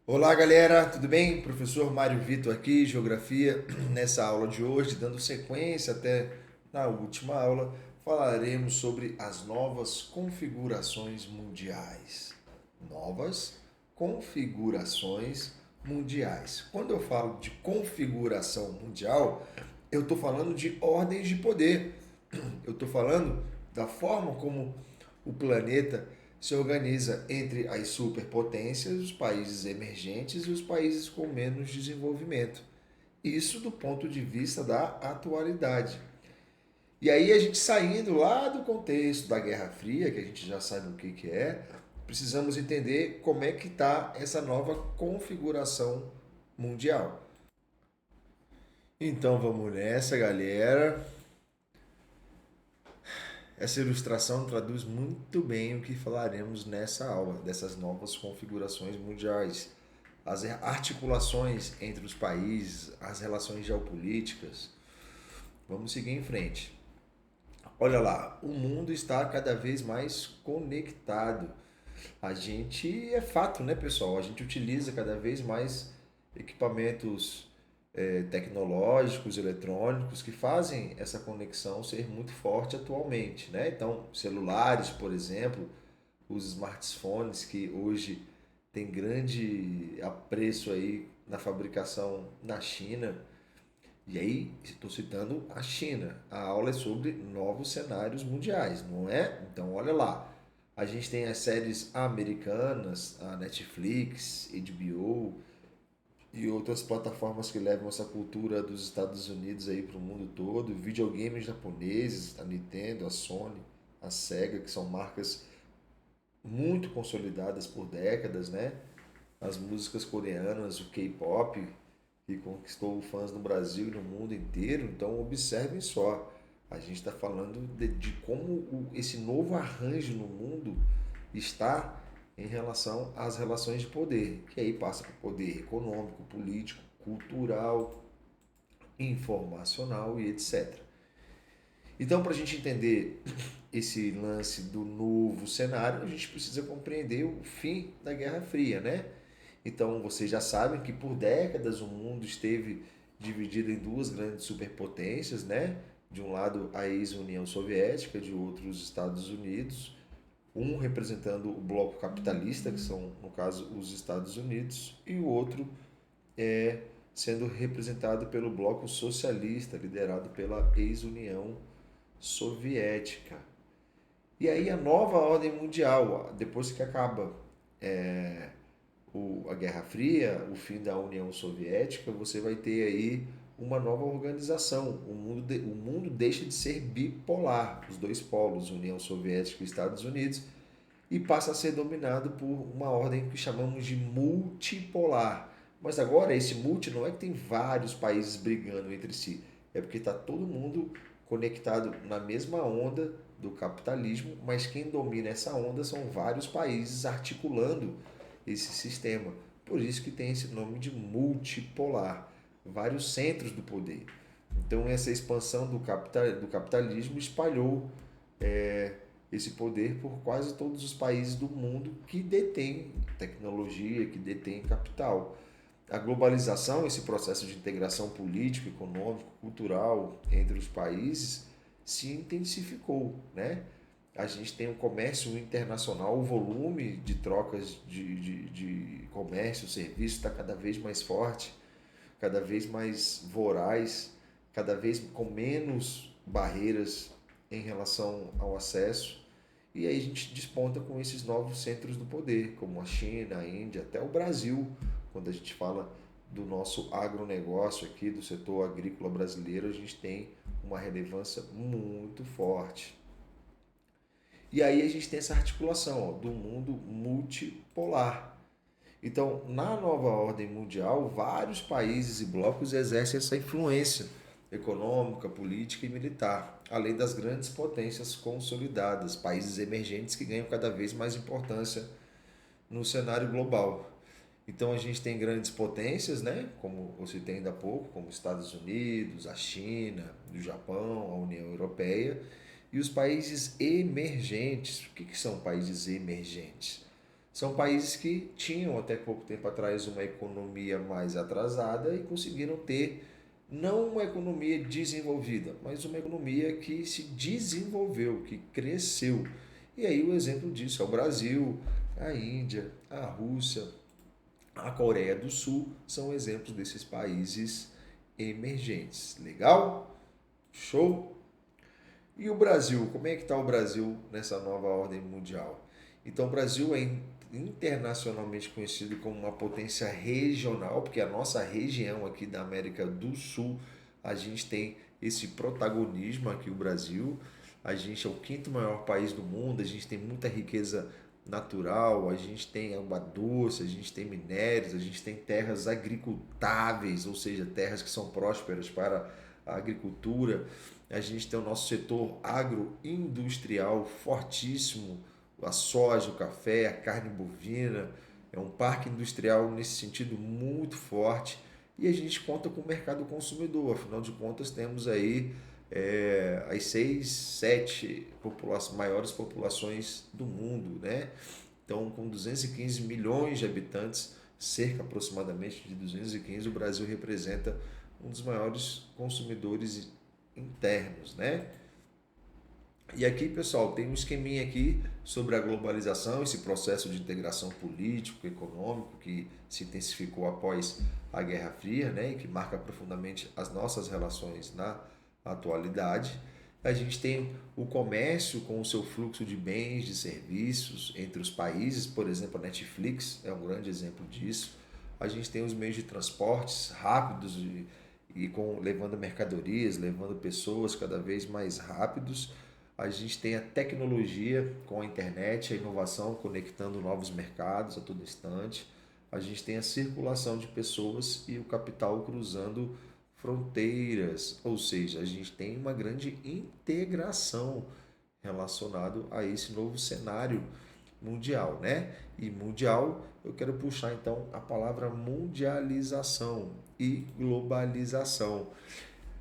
Olá, galera, tudo bem? Professor Mário Vitor aqui, Geografia. Nessa aula de hoje, dando sequência até na última aula, falaremos sobre as novas configurações mundiais. Novas configurações mundiais. Quando eu falo de configuração mundial, eu estou falando de ordens de poder. Eu estou falando da forma como o planeta se organiza entre as superpotências, os países emergentes e os países com menos desenvolvimento. Isso do ponto de vista da atualidade. E aí a gente saindo lá do contexto da Guerra Fria, que a gente já sabe o que é, precisamos entender como é que está essa nova configuração mundial. Então vamos nessa, galera. Essa ilustração traduz muito bem o que falaremos nessa aula, dessas novas configurações mundiais, as articulações entre os países, as relações geopolíticas. Vamos seguir em frente. Olha lá, o mundo está cada vez mais conectado. A gente é fato, né, pessoal? A gente utiliza cada vez mais equipamentos tecnológicos, eletrônicos, que fazem essa conexão ser muito forte atualmente, né? Então, celulares, por exemplo, os smartphones que hoje tem grande apreço aí na fabricação na China. E aí, estou citando a China. A aula é sobre novos cenários mundiais, não é? Então, olha lá. A gente tem as séries americanas, a Netflix, HBO e outras plataformas que levam essa cultura dos Estados Unidos aí para o mundo todo, videogames japoneses, a Nintendo, a Sony, a Sega, que são marcas muito consolidadas por décadas, né? As músicas coreanas, o K-pop, que conquistou fãs no Brasil e no mundo inteiro. Então, observem só, a gente está falando de como esse novo arranjo no mundo está em relação às relações de poder, que aí passa por poder econômico, político, cultural, informacional e etc. Então, para a gente entender esse lance do novo cenário, a gente precisa compreender o fim da Guerra Fria, né? Então, vocês já sabem que por décadas o mundo esteve dividido em duas grandes superpotências, né? De um lado a ex-União Soviética, de outro os Estados Unidos, um representando o bloco capitalista, que são, no caso, os Estados Unidos, e o outro é sendo representado pelo bloco socialista, liderado pela ex-União Soviética. E aí a nova ordem mundial, depois que acaba a Guerra Fria, o fim da União Soviética, você vai ter aí uma nova organização. O mundo deixa de ser bipolar, os dois polos, União Soviética e Estados Unidos, e passa a ser dominado por uma ordem que chamamos de multipolar. Mas agora esse multi não é que tem vários países brigando entre si, é porque está todo mundo conectado na mesma onda do capitalismo, mas quem domina essa onda são vários países articulando esse sistema. Por isso que tem esse nome de multipolar, vários centros do poder. Então essa expansão do capitalismo espalhou esse poder por quase todos os países do mundo que detêm tecnologia, que detêm capital. A globalização, esse processo de integração político, econômico, cultural entre os países, se intensificou, né? A gente tem um comércio internacional, o volume de trocas de comércio, serviço está cada vez mais forte, cada vez mais voraz, cada vez com menos barreiras em relação ao acesso. E aí a gente desponta com esses novos centros do poder, como a China, a Índia, até o Brasil, quando a gente fala do nosso agronegócio aqui, do setor agrícola brasileiro, a gente tem uma relevância muito forte. E aí a gente tem essa articulação do mundo multipolar. Então, na nova ordem mundial, vários países e blocos exercem essa influência econômica, política e militar, além das grandes potências consolidadas, países emergentes que ganham cada vez mais importância no cenário global. Então a gente tem grandes potências, né? Como você tem ainda há pouco, como Estados Unidos, a China, o Japão, a União Europeia, e os países emergentes. O que são países emergentes? São países que tinham até pouco tempo atrás uma economia mais atrasada e conseguiram ter não uma economia desenvolvida, mas uma economia que se desenvolveu, que cresceu. E aí o exemplo disso é o Brasil, a Índia, a Rússia, a Coreia do Sul são exemplos desses países emergentes. Legal? Show? E o Brasil, como é que está o Brasil nessa nova ordem mundial? Então, o Brasil é internacionalmente conhecido como uma potência regional, porque a nossa região aqui da América do Sul, a gente tem esse protagonismo aqui, o Brasil. A gente é o quinto maior país do mundo, a gente tem muita riqueza natural, a gente tem água doce, a gente tem minérios, a gente tem terras agricultáveis, ou seja, terras que são prósperas para a agricultura. A gente tem o nosso setor agroindustrial fortíssimo, a soja, o café, a carne bovina. É um parque industrial nesse sentido muito forte. E a gente conta com o mercado consumidor, afinal de contas temos aí as seis, sete maiores populações do mundo, né? Então, com 215 milhões de habitantes, cerca aproximadamente de 215, o Brasil representa um dos maiores consumidores internos, né? E aqui, pessoal, tem um esqueminha aqui sobre a globalização, esse processo de integração político, econômico que se intensificou após a Guerra Fria, né, e que marca profundamente as nossas relações na atualidade. A gente tem o comércio com o seu fluxo de bens, de serviços entre os países, por exemplo, a Netflix é um grande exemplo disso. A gente tem os meios de transportes rápidos levando mercadorias, levando pessoas cada vez mais rápidos. A gente tem a tecnologia com a internet, a inovação conectando novos mercados a todo instante. A gente tem a circulação de pessoas e o capital cruzando fronteiras, ou seja, a gente tem uma grande integração relacionado a esse novo cenário mundial, né? E mundial, eu quero puxar então a palavra mundialização e globalização.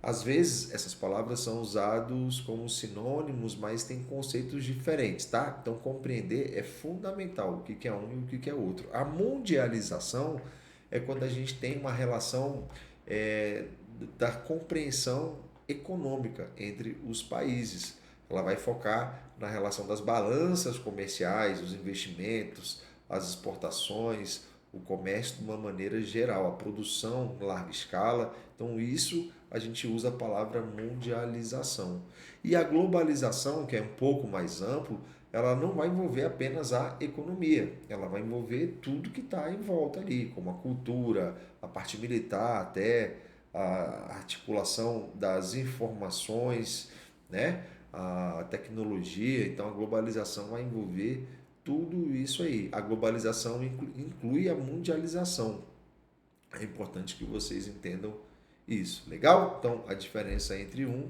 Às vezes essas palavras são usadas como sinônimos, mas têm conceitos diferentes, tá? Então compreender é fundamental o que é um e o que é outro. A mundialização é quando a gente tem uma relação é, da compreensão econômica entre os países. Ela vai focar na relação das balanças comerciais, os investimentos, as exportações, o comércio de uma maneira geral, a produção em larga escala. Então, isso a gente usa a palavra mundialização. E a globalização, que é um pouco mais amplo, ela não vai envolver apenas a economia, ela vai envolver tudo que está em volta ali, como a cultura, a parte militar, até a articulação das informações, né? A tecnologia. Então, a globalização vai envolver tudo isso aí. A globalização inclui a mundialização. É importante que vocês entendam isso. Legal? Então, a diferença entre um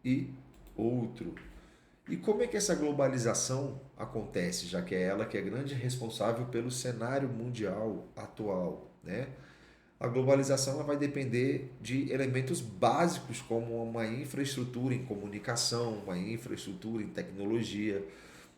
e outro. E como é que essa globalização acontece, já que é ela que é grande responsável pelo cenário mundial atual, né? A globalização ela vai depender de elementos básicos como uma infraestrutura em comunicação, uma infraestrutura em tecnologia,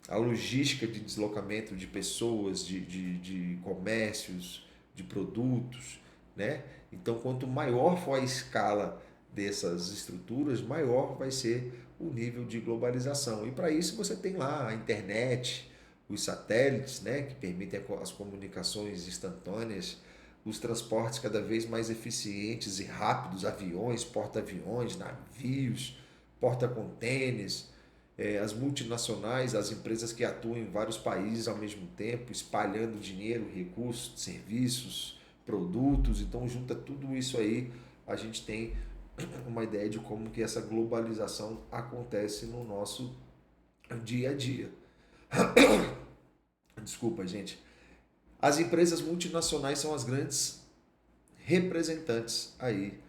a logística de deslocamento de pessoas, de comércios, de produtos, né? Então, quanto maior for a escala dessas estruturas, maior vai ser o nível de globalização. E para isso você tem lá a internet, os satélites, né, que permitem as comunicações instantâneas, os transportes cada vez mais eficientes e rápidos, aviões, porta-aviões, navios, porta-contêineres, as multinacionais, as empresas que atuam em vários países ao mesmo tempo, espalhando dinheiro, recursos, serviços, produtos. Então, junta tudo isso aí, a gente tem uma ideia de como que essa globalização acontece no nosso dia a dia. Desculpa, gente. As empresas multinacionais são as grandes representantes aí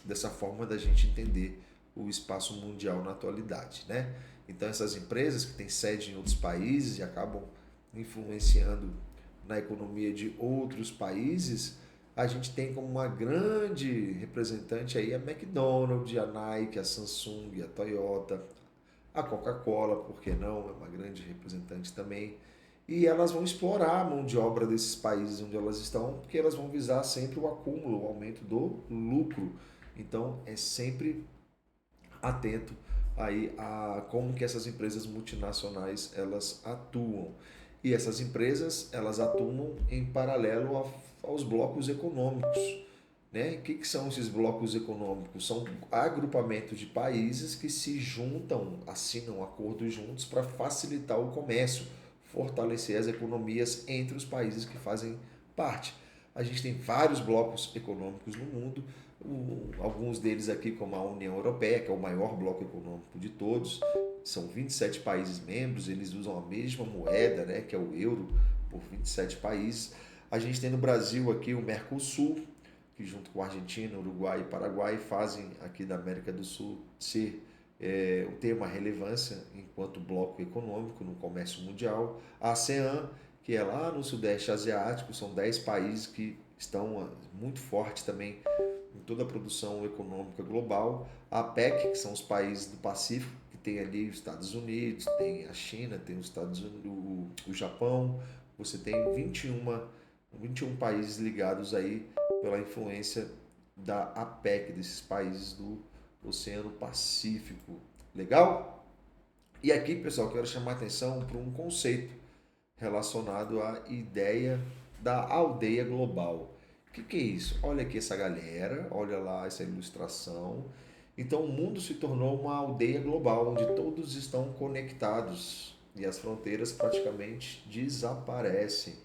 dessa forma da gente entender o espaço mundial na atualidade, né? Então essas empresas que têm sede em outros países e acabam influenciando na economia de outros países, a gente tem como uma grande representante aí a McDonald's, a Nike, a Samsung, a Toyota, a Coca-Cola, por que não? É uma grande representante também. e elas vão explorar a mão de obra desses países onde elas estão, porque elas vão visar sempre o acúmulo, o aumento do lucro. Então, é sempre atento aí a como que essas empresas multinacionais elas atuam. E essas empresas elas atuam em paralelo aos blocos econômicos. Né? O que são esses blocos econômicos? São agrupamentos de países que se juntam, assinam acordos juntos para facilitar o comércio, fortalecer as economias entre os países que fazem parte. A gente tem vários blocos econômicos no mundo, alguns deles aqui, como a União Europeia, que é o maior bloco econômico de todos, são 27 países membros, eles usam a mesma moeda, né, que é o euro, por 27 países. A gente tem no Brasil aqui o Mercosul, que junto com a Argentina, Uruguai e Paraguai fazem aqui da América do Sul ter uma relevância enquanto bloco econômico no comércio mundial. A ASEAN, que é lá no Sudeste Asiático, são 10 países que estão muito fortes também em toda a produção econômica global. A APEC, que são os países do Pacífico, que tem ali os Estados Unidos, tem a China, tem os Estados Unidos, o Japão. Você tem 21 países ligados aí pela influência da APEC, desses países do Oceano Pacífico. Legal? E aqui, pessoal, quero chamar a atenção para um conceito relacionado à ideia da aldeia global. O que é isso? Olha aqui essa galera, olha lá essa ilustração. Então, o mundo se tornou uma aldeia global, onde todos estão conectados e as fronteiras praticamente desaparecem.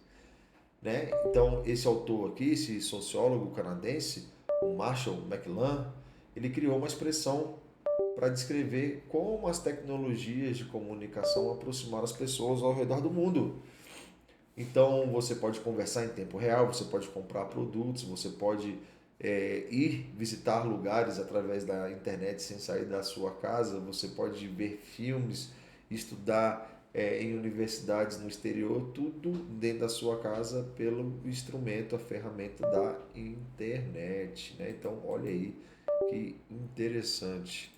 Né? Então, esse autor aqui, esse sociólogo canadense, o Marshall McLuhan, ele criou uma expressão para descrever como as tecnologias de comunicação aproximaram as pessoas ao redor do mundo. Então, você pode conversar em tempo real, você pode comprar produtos, você pode ir visitar lugares através da internet sem sair da sua casa, você pode ver filmes, estudar em universidades no exterior, tudo dentro da sua casa pelo instrumento, a ferramenta da internet. Né? Então, olha aí que interessante.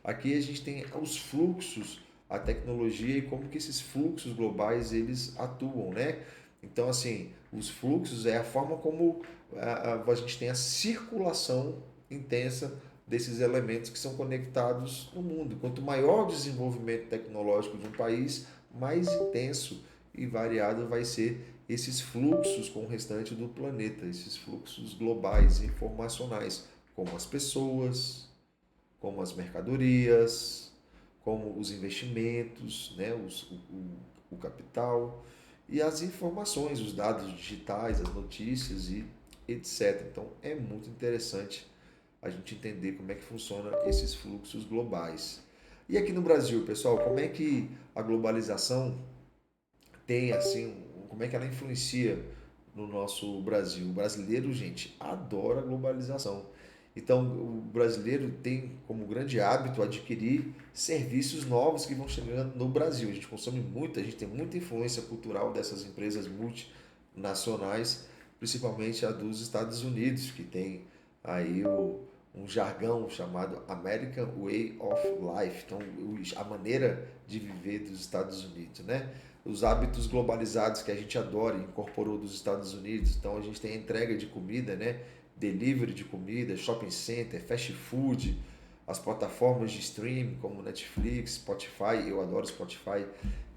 Aqui a gente tem os fluxos, a tecnologia e como que esses fluxos globais eles atuam, né? Então, assim, os fluxos é a forma como a gente tem a circulação intensa desses elementos que são conectados no mundo. Quanto maior o desenvolvimento tecnológico de um país, mais intenso e variado vai ser esses fluxos com o restante do planeta, esses fluxos globais informacionais, como as pessoas, como as mercadorias, como os investimentos, né, o capital e as informações, os dados digitais, as notícias e etc. Então é muito interessante a gente entender como é que funciona esses fluxos globais. E aqui no Brasil, pessoal, como é que a globalização tem assim, como é que ela influencia no nosso Brasil? O brasileiro, gente, adora a globalização. Então, o brasileiro tem como grande hábito adquirir serviços novos que vão chegando no Brasil. A gente consome muito, a gente tem muita influência cultural dessas empresas multinacionais, principalmente a dos Estados Unidos, que tem aí um jargão chamado American Way of Life, então a maneira de viver dos Estados Unidos, né? Os hábitos globalizados que a gente adora e incorporou dos Estados Unidos. Então a gente tem a entrega de comida, né? Delivery de comida, shopping center, fast food, as plataformas de streaming como Netflix, Spotify, eu adoro Spotify,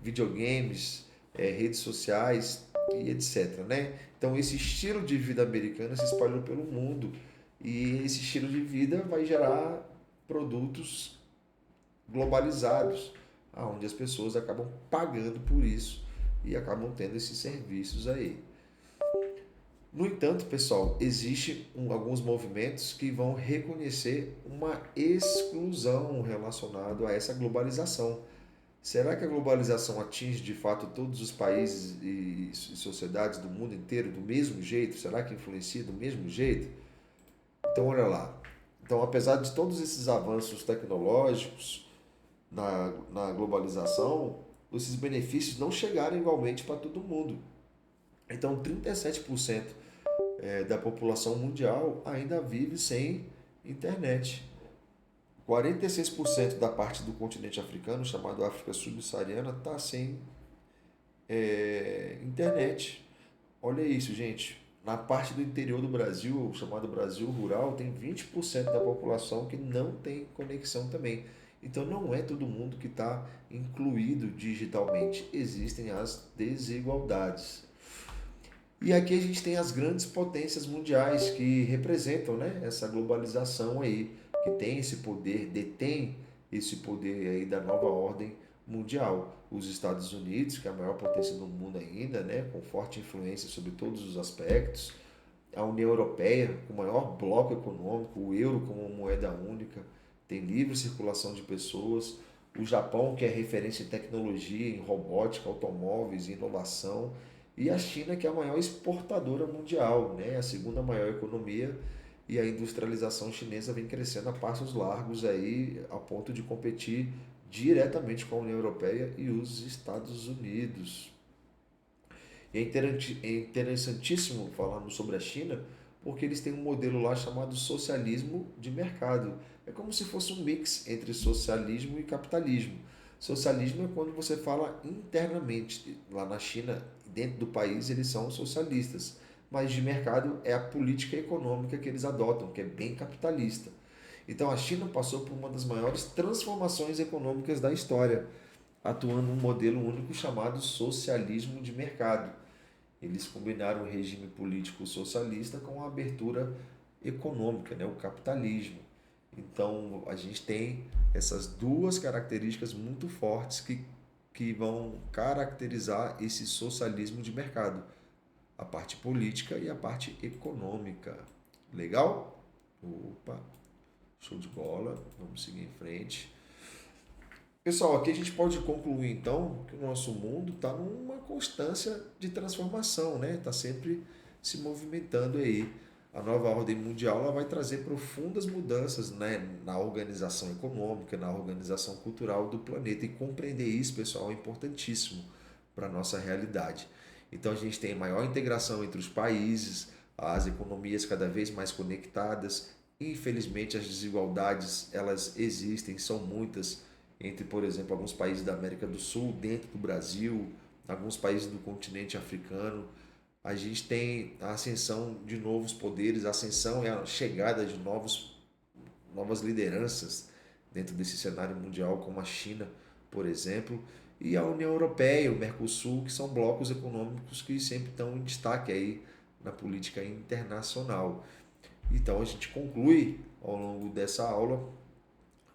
videogames, redes sociais e etc. Né? Então esse estilo de vida americano se espalhou pelo mundo e esse estilo de vida vai gerar produtos globalizados, onde as pessoas acabam pagando por isso e acabam tendo esses serviços aí. No entanto, pessoal, existem alguns movimentos que vão reconhecer uma exclusão relacionada a essa globalização. Será que a globalização atinge de fato todos os países e sociedades do mundo inteiro do mesmo jeito? Será que influencia do mesmo jeito? Então, olha lá. Então, apesar de todos esses avanços tecnológicos na globalização, esses benefícios não chegaram igualmente para todo mundo. Então, 37% da população mundial ainda vive sem internet. 46% da parte do continente africano, chamado África Subsaariana, está sem internet. Olha isso, gente. Na parte do interior do Brasil, chamado Brasil rural, tem 20% da população que não tem conexão também. Então não é todo mundo que está incluído digitalmente. Existem as desigualdades. E aqui a gente tem as grandes potências mundiais que representam, né, essa globalização aí, que tem esse poder, detém esse poder aí da nova ordem mundial. Os Estados Unidos, que é a maior potência do mundo ainda, né, com forte influência sobre todos os aspectos. A União Europeia, com o maior bloco econômico, o euro como moeda única, tem livre circulação de pessoas. O Japão, que é referência em tecnologia, em robótica, automóveis, inovação. E a China, que é a maior exportadora mundial, né? A segunda maior economia, e a industrialização chinesa vem crescendo a passos largos aí, a ponto de competir diretamente com a União Europeia e os Estados Unidos. E é interessantíssimo falando sobre a China, porque eles têm um modelo lá chamado socialismo de mercado. É como se fosse um mix entre socialismo e capitalismo. Socialismo é quando você fala internamente. Lá na China, dentro do país, eles são socialistas. Mas de mercado é a política econômica que eles adotam, que é bem capitalista. Então a China passou por uma das maiores transformações econômicas da história, atuando um modelo único chamado socialismo de mercado. Eles combinaram o regime político socialista com a abertura econômica, né, o capitalismo. Então, a gente tem essas duas características muito fortes que vão caracterizar esse socialismo de mercado, a parte política e a parte econômica. Legal? Opa, show de bola. Vamos seguir em frente. Pessoal, aqui a gente pode concluir então que o nosso mundo está numa constância de transformação, né? Está sempre se movimentando aí. A nova ordem mundial ela vai trazer profundas mudanças, né, na organização econômica, na organização cultural do planeta. E compreender isso, pessoal, é importantíssimo para a nossa realidade. Então a gente tem maior integração entre os países, as economias cada vez mais conectadas. Infelizmente, as desigualdades elas existem, são muitas entre, por exemplo, alguns países da América do Sul, dentro do Brasil, alguns países do continente africano. A gente tem a ascensão de novos poderes, a ascensão e a chegada de novas lideranças dentro desse cenário mundial, como a China, por exemplo, e a União Europeia, o Mercosul, que são blocos econômicos que sempre estão em destaque aí na política internacional. Então a gente conclui ao longo dessa aula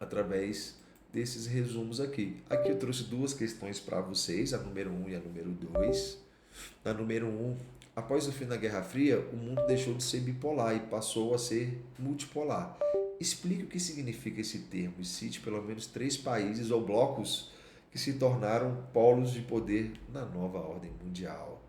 através desses resumos aqui. Aqui eu trouxe duas questões para vocês, a número um e a número 2. Na número um, após o fim da Guerra Fria, o mundo deixou de ser bipolar e passou a ser multipolar. Explique o que significa esse termo e cite pelo menos 3 países ou blocos que se tornaram polos de poder na nova ordem mundial.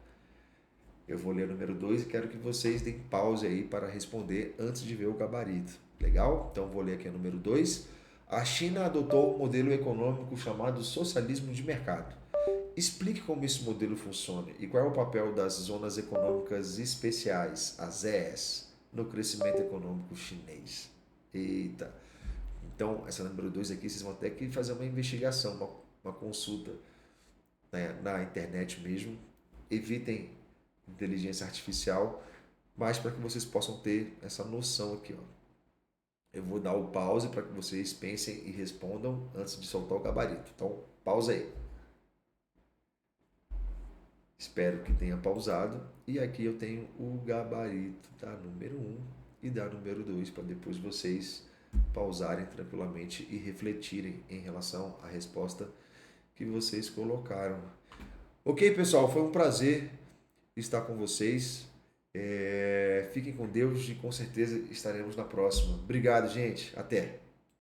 Eu vou ler o número 2 e quero que vocês deem pause aí para responder antes de ver o gabarito. Legal? Então vou ler aqui o número 2. A China adotou um modelo econômico chamado socialismo de mercado. Explique como esse modelo funciona e qual é o papel das zonas econômicas especiais, as ZES, no crescimento econômico chinês. Eita! Então, essa número 2 aqui, vocês vão ter que fazer uma investigação, uma consulta na internet mesmo. Evitem inteligência artificial, mas para que vocês possam ter essa noção aqui, ó. Eu vou dar o pause para que vocês pensem e respondam antes de soltar o gabarito. Então, pausa aí. Espero que tenha pausado. E aqui eu tenho o gabarito da número 1 e da número 2 para depois vocês pausarem tranquilamente e refletirem em relação à resposta que vocês colocaram. Ok, pessoal, foi um prazer estar com vocês. Fiquem com Deus e com certeza estaremos na próxima. Obrigado, gente. Até.